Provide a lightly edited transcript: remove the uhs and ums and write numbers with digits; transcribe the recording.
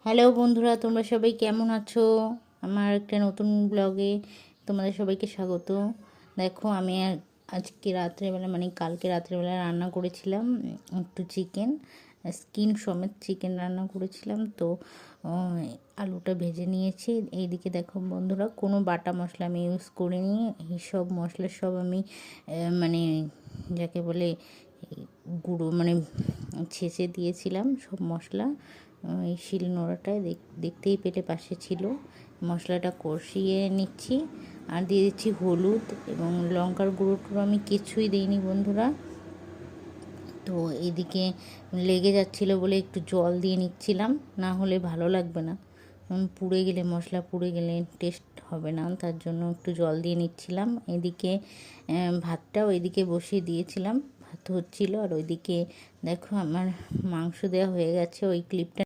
Hello বন্ধুরা, তোমরা সবাই কেমন আছো? আমার একটা নতুন ব্লগে তোমাদের সবাইকে স্বাগত। দেখো আমি আজকে রাত্রেবেলা মানে কালকে রাত্রেবেলা রান্না করেছিলাম একটু চিকেন, স্কিন সমেত চিকেন রান্না করেছিলাম। তো আলুটা ভেজে নিয়েছি। এইদিকে দেখো বন্ধুরা, কোনো বাটা মশলা আমি ইউজ করিনি। এই সব মশলা সব আমি মানে যাকে বলে গুঁড়ো মানে ছেঁচে দিয়েছিলাম সব মশলা। এই শিল নোড়াটায় দেখতেই পেলে পাশে ছিল। মশলাটা কষিয়ে নিচ্ছি আর দিয়ে দিচ্ছি হলুদ এবং লঙ্কার গুঁড়ো টুড়ো আমি কিছুই দিইনি বন্ধুরা। তো এইদিকে লেগে যাচ্ছিলো বলে একটু জল দিয়ে নিচ্ছিলাম, না হলে ভালো লাগবে না। পুড়ে গেলে মশলা পুড়ে গেলে টেস্ট হবে না, তার জন্য একটু জল দিয়ে নিচ্ছিলাম। এদিকে ভাতটাও এদিকে বসিয়ে দিয়েছিলাম, ভাত হচ্ছিলো। আর ওইদিকে দেখো আমার মাংস দেওয়া হয়ে গেছে। ওই ক্লিপটা